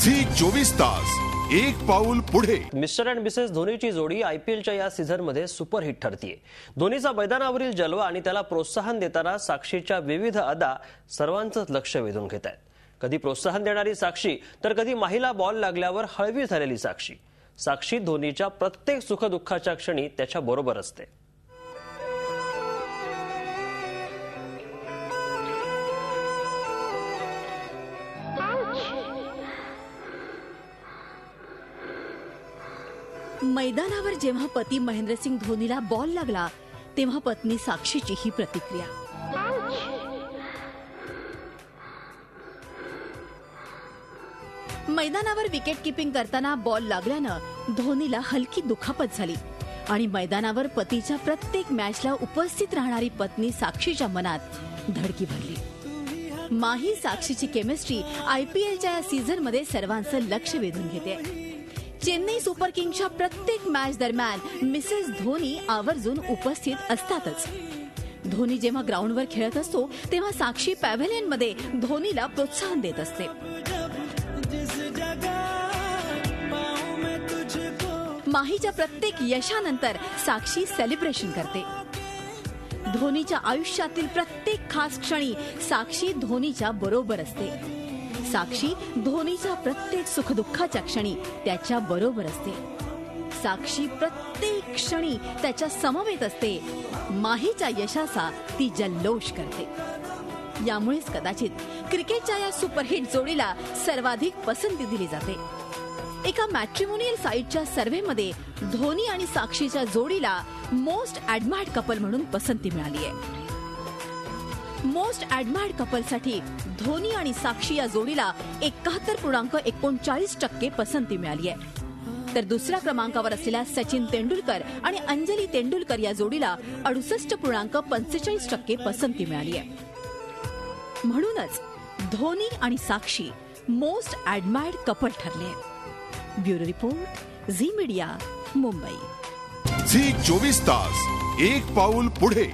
Zee 24 तास एक पाऊल पुढे। मिस्टर अँड मिसेस धोनीची जोडी आयपीएलच्या या सीझनमध्ये सुपरहिट ठरतीये। धोनीचा मैदानावरील जलवा आणि त्याला प्रोत्साहन देताना साक्षीच्या विविध अदा सर्वांचंच लक्ष वेधून घेत आहेत। कधी प्रोत्साहन देणारी साक्षी तर कधी माहीला बॉल लागल्यावर हळवी झालेली साक्षी। साक्षी धोनीच्या प्रत्येक सुखदुःखाच्या क्षणी त्याच्या बरोबर असते। मैदानावर जेव्हा पती महेंद्रसिंग धोनीला बॉल लागला तेव्हा पत्नी साक्षीची ही प्रतिक्रिया। मैदानावर विकेट कीपिंग करताना बॉल लागल्यानं धोनीला हलकी दुखापत झाली आणि मैदानावर पतीच्या प्रत्येक मॅचला उपस्थित राहणारी पत्नी साक्षीच्या मनात धडकी भरली। माही साक्षीची केमिस्ट्री आयपीएलच्या या सीझनमध्ये सर्वांचं लक्ष वेधून घेते। चेन्नई सुपर किंग्सच्या प्रत्येक मॅच दरम्यान मिसेस धोनी आवर्जून उपस्थित असतातच। धोनी जेव्हा ग्राउंडवर खेळत असतो तेव्हा साक्षी पॅव्हेलियनमध्ये धोनीला प्रोत्साहन देत असते। माहीच्या प्रत्येक यशानंतर साक्षी सेलिब्रेशन करते। धोनीच्या आयुष्यातील प्रत्येक खास क्षणी साक्षी धोनीच्या बरोबर असते। साक्षी धोनीच्या प्रत्येक सुखदुःखाच्या क्षणी त्याच्या बरोबर असते। साक्षी प्रत्येक क्षणी त्याच्या समवेत असते। माहीच्या यशाचा ती जल्लोष करते। यामुळेच कदाचित क्रिकेटच्या या सुपरहिट जोडीला सर्वाधिक पसंती दिली जाते। एका मॅट्रिमोनियल साइटच्या सर्व्हेमध्ये धोनी आणि साक्षीच्या जोडीला मोस्ट ॲडमायर्ड कपल म्हणून पसंती मिळाली आहे। मोस्ट ॲडमायर्ड कपलसाठी धोनी आणि साक्षी या जोडीला 71.39% पसंती मिळाली आहे, तर दुसऱ्या क्रमांकावर असलेल्या सचिन तेंडुलकर आणि अंजली तेंडुलकर या जोडीला 68.45% पसंती मिळाली आहे। म्हणूनच धोनी आणि साक्षी मोस्ट ॲडमायर्ड कपल ठरले आहेत। Bureau report, Zee media, Mumbai. Zee 24 तास एक पाऊल पुढे।